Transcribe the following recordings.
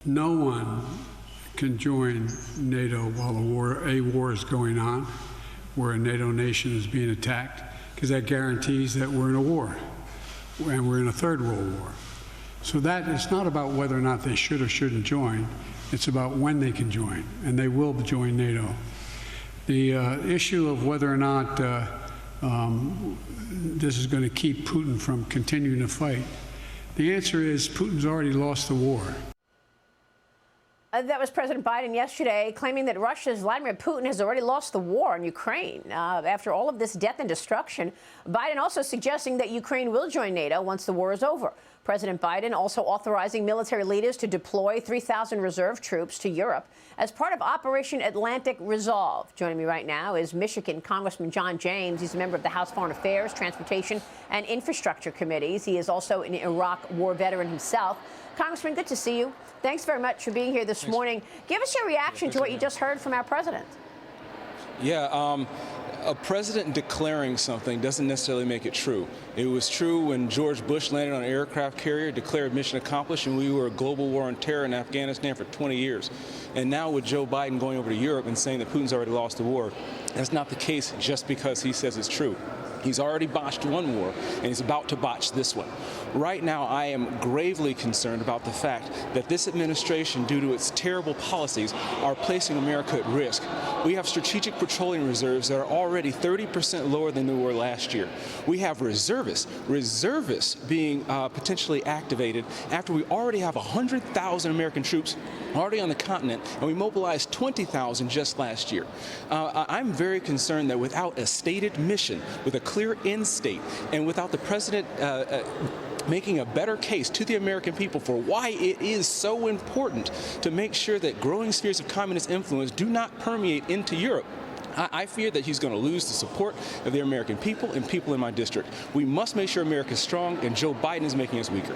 No one can join NATO while a war is going on, where a NATO nation is being attacked, because that guarantees that we're in a war, and we're in a third world war. So that it's not about whether or not they should or shouldn't join. It's about when they can join, and they will join NATO. The issue of whether or not this is going to keep Putin from continuing to fight, the answer is Putin's already lost the war. That was President Biden yesterday, claiming that Russia's Vladimir Putin has already lost the war in Ukraine. After all of this death and destruction, Biden also suggesting that Ukraine will join NATO once the war is over. President Biden also authorizing military leaders to deploy 3,000 reserve troops to Europe as part of Operation Atlantic Resolve. Joining me right now is Michigan Congressman John James. He's a member of the House Foreign Affairs, Transportation, and Infrastructure Committees. He is also an Iraq war veteran himself. Congressman, good to see you. Thanks very much for being here this morning. Give us your reaction to what you just heard from our president. Yeah, a president declaring something doesn't necessarily make it true. It was true when George Bush landed on an aircraft carrier, declared mission accomplished, and we were a global war on terror in Afghanistan for 20 years. And now with Joe Biden going over to Europe and saying that Putin's already lost the war, that's not the case just because he says it's true. He's already botched one war, and he's about to botch this one. Right now, I am gravely concerned about the fact that this administration, due to its terrible policies, are placing America at risk. We have strategic petroleum reserves that are already 30% lower than they were last year. We have reservists being potentially activated after we already have 100,000 American troops already on the continent, and we mobilized 20,000 just last year. I'm very concerned that without a stated mission, with a clear end state, and without the president making a better case to the American people for why it is so important to make sure that growing spheres of communist influence do not permeate into Europe, I fear that he's going to lose the support of the American people and people in my district. We must make sure America is strong, and Joe Biden is making us weaker.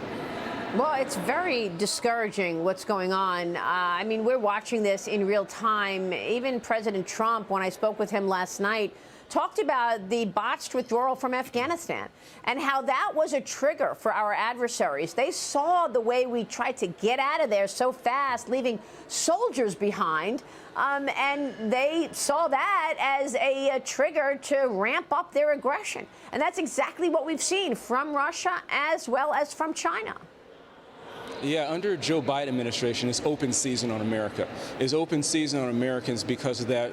Well, it's very discouraging what's going on. I mean, we're watching this in real time. Even President Trump, when I spoke with him last night, talked about the botched withdrawal from Afghanistan and how that was a trigger for our adversaries. They saw the way we tried to get out of there so fast, leaving soldiers behind, and they saw that as a trigger to ramp up their aggression. And that's exactly what we've seen from Russia as well as from China. Yeah, under Joe Biden administration, it's open season on America. It's open season on Americans because of that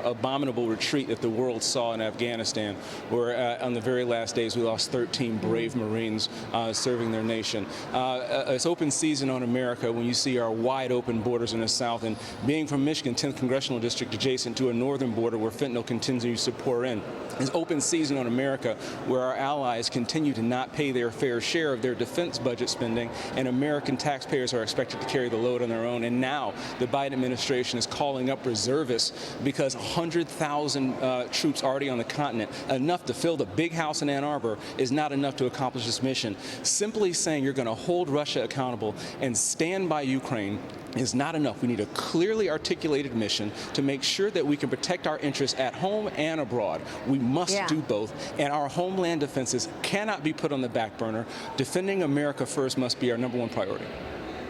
abominable retreat that the world saw in Afghanistan, where on the very last days we lost 13 brave Marines serving their nation. It's open season on America when you see our wide open borders in the south, and being from Michigan, 10th Congressional District, adjacent to a northern border where fentanyl continues to pour in. It's open season on America where our allies continue to not pay their fair share of their defense budget spending, and American taxpayers are expected to carry the load on their own. And now the Biden administration is calling up reservists because 100,000 troops already on the continent, enough to fill the big house in Ann Arbor, is not enough to accomplish this mission. Simply saying you're going to hold Russia accountable and stand by Ukraine is not enough. We need a clearly articulated mission to make sure that we can protect our interests at home and abroad. We must do both, and our homeland defenses cannot be put on the back burner. Defending America first must be our #1 priority.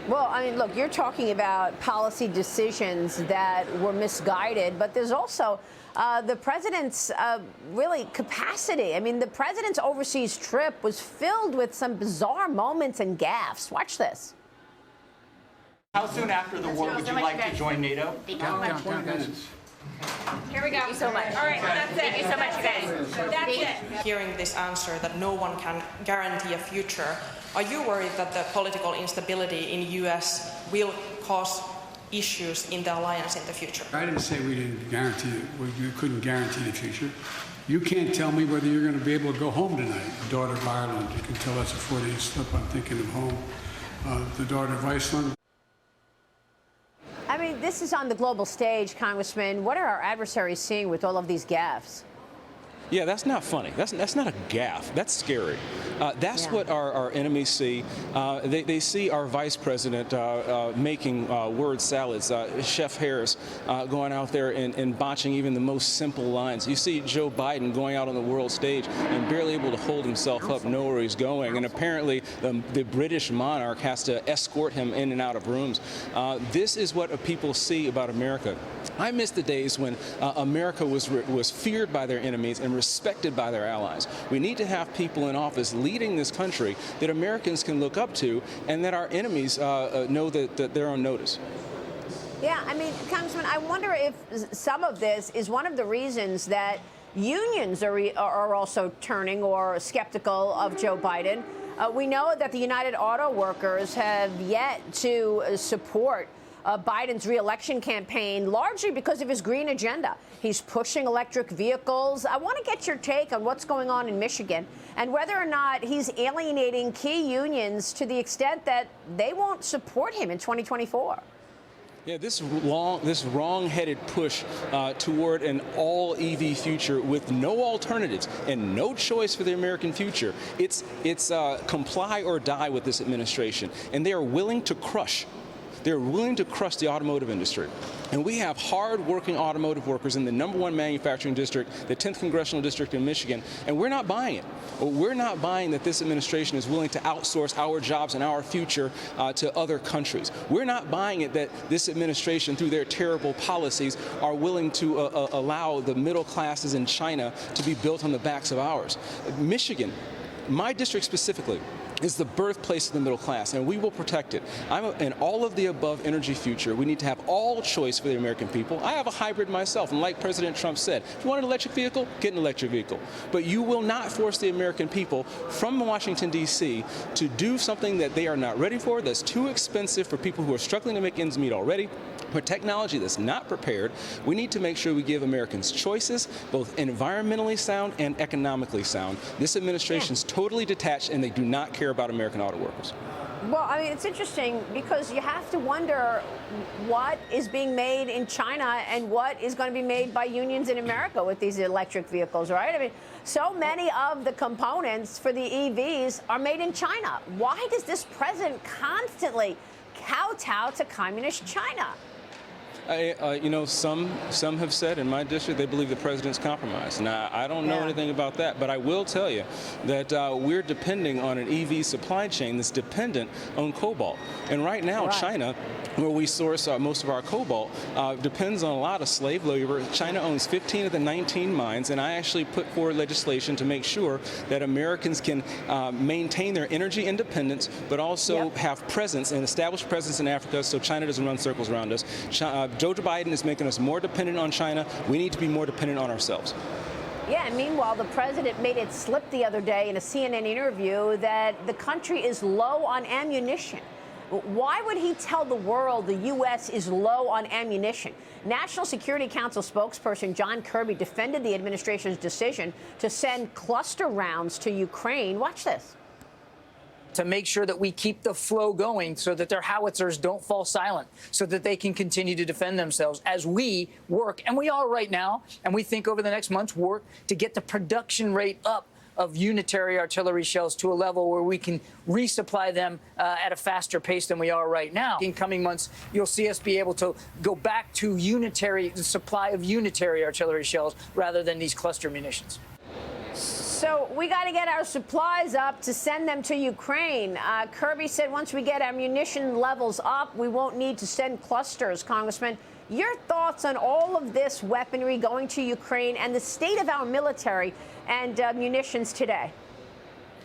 Well, I mean, look, you're talking about policy decisions that were misguided, but there's also the president's really capacity. I mean, the president's overseas trip was filled with some bizarre moments and gaffes. Watch this. How soon after the war would you like to join NATO? Down 20 minutes. Here we go. Thank you so much. All right, that's it. Thank you so much, you guys. That's it. Hearing this answer that no one can guarantee a future, are you worried that the political instability in the U.S. will cause issues in the alliance in the future? I didn't say we didn't guarantee it. We couldn't guarantee the future. You can't tell me whether you're going to be able to go home tonight. The daughter of Ireland, you can tell that's a Freudian slip. I'm thinking of home. The daughter of Iceland. I mean, this is on the global stage, Congressman. What are our adversaries seeing with all of these gaffes? Yeah, that's not funny. That's not a gaffe. That's scary. That's what our enemies see. They see our vice president making word salads, Chef Harris going out there and botching even the most simple lines. You see Joe Biden going out on the world stage and barely able to hold himself up, know where he's going. And apparently the British monarch has to escort him in and out of rooms. This is what people see about America. I miss the days when America was feared by their enemies and respected by their allies. We need to have people in office leading this country that Americans can look up to and that our enemies know that they're on notice. Yeah, I mean, Congressman, I wonder if some of this is one of the reasons that unions are also turning or skeptical of Joe Biden. We know that the United Auto Workers have yet to support Biden's reelection campaign, largely because of his green agenda. He's pushing electric vehicles. I want to get your take on what's going on in Michigan and whether or not he's alienating key unions to the extent that they won't support him in 2024. Yeah, this wrong-headed push toward an all-EV future with no alternatives and no choice for the American future. It's comply or die with this administration, and they are willing to crush. They're willing to crush the automotive industry. And we have hard-working automotive workers in the #1 manufacturing district, the 10th Congressional District in Michigan, and we're not buying it. We're not buying that this administration is willing to outsource our jobs and our future to other countries. We're not buying it that this administration, through their terrible policies, are willing to allow the middle classes in China to be built on the backs of ours. Michigan, my district specifically, is the birthplace of the middle class, and we will protect it. In all of the above energy future, we need to have all choice for the American people. I have a hybrid myself, and like President Trump said, if you want an electric vehicle, get an electric vehicle. But you will not force the American people from Washington, D.C. to do something that they are not ready for, that's too expensive for people who are struggling to make ends meet already. For technology that's not prepared, we need to make sure we give Americans choices, both environmentally sound and economically sound. This administration is totally detached, and they do not care about American auto workers. Well, I mean, it's interesting because you have to wonder what is being made in China and what is going to be made by unions in America with these electric vehicles, right? I mean, so many of the components for the EVs are made in China. Why does this president constantly kowtow to communist China? Some have said in my district they believe the president's compromised. Now, I don't know anything about that, but I will tell you that we're depending on an EV supply chain that's dependent on cobalt. And right now, China, where we source most of our cobalt, depends on a lot of slave labor. China owns 15 of the 19 mines, and I actually put forward legislation to make sure that Americans can maintain their energy independence, but also have presence and established presence in Africa so China doesn't run circles around us. Joe Biden is making us more dependent on China. We need to be more dependent on ourselves. Yeah, and meanwhile, the president made it slip the other day in a CNN interview that the country is low on ammunition. Why would he tell the world the U.S. is low on ammunition? National Security Council spokesperson John Kirby defended the administration's decision to send cluster rounds to Ukraine. Watch this. To make sure that we keep the flow going so that their howitzers don't fall silent, so that they can continue to defend themselves as we work, and we are right now, and we think over the next months work to get the production rate up of unitary artillery shells to a level where we can resupply them at a faster pace than we are right now. In coming months, you'll see us be able to go back to the supply of unitary artillery shells rather than these cluster munitions. So we got to get our supplies up to send them to Ukraine. Kirby said once we get our munition levels up, we won't need to send clusters. Congressman, your thoughts on all of this weaponry going to Ukraine and the state of our military and munitions today?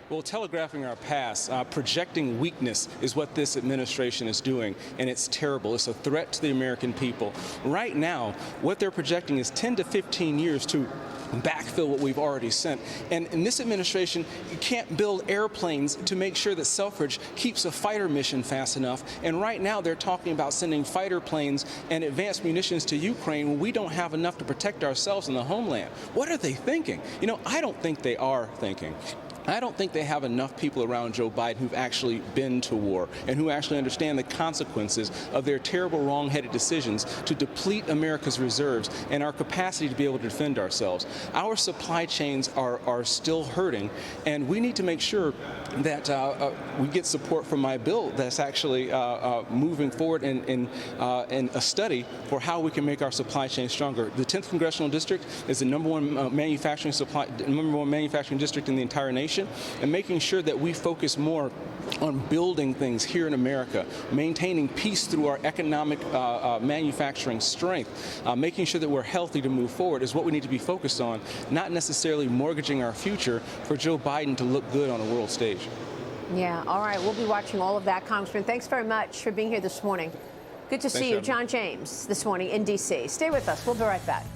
Well, telegraphing our past, projecting weakness is what this administration is doing, and it's terrible. It's a threat to the American people. Right now, what they're projecting is 10 to 15 years to backfill what we've already sent. And in this administration, you can't build airplanes to make sure that Selfridge keeps a fighter mission fast enough. And right now, they're talking about sending fighter planes and advanced munitions to Ukraine when we don't have enough to protect ourselves in the homeland. What are they thinking? I don't think they are thinking. I don't think they have enough people around Joe Biden who've actually been to war and who actually understand the consequences of their terrible, wrong-headed decisions to deplete America's reserves and our capacity to be able to defend ourselves. Our supply chains are still hurting, and we need to make sure that we get support from my bill that's actually moving forward in a study for how we can make our supply chain stronger. The 10th Congressional District is the number one manufacturing district in the entire nation. And making sure that we focus more on building things here in America, maintaining peace through our economic manufacturing strength, making sure that we're healthy to move forward is what we need to be focused on, not necessarily mortgaging our future for Joe Biden to look good on a world stage. Yeah, all right. We'll be watching all of that, Congressman. Thanks very much for being here this morning. Good to see you, John James, this morning in D.C. Stay with us. We'll be right back.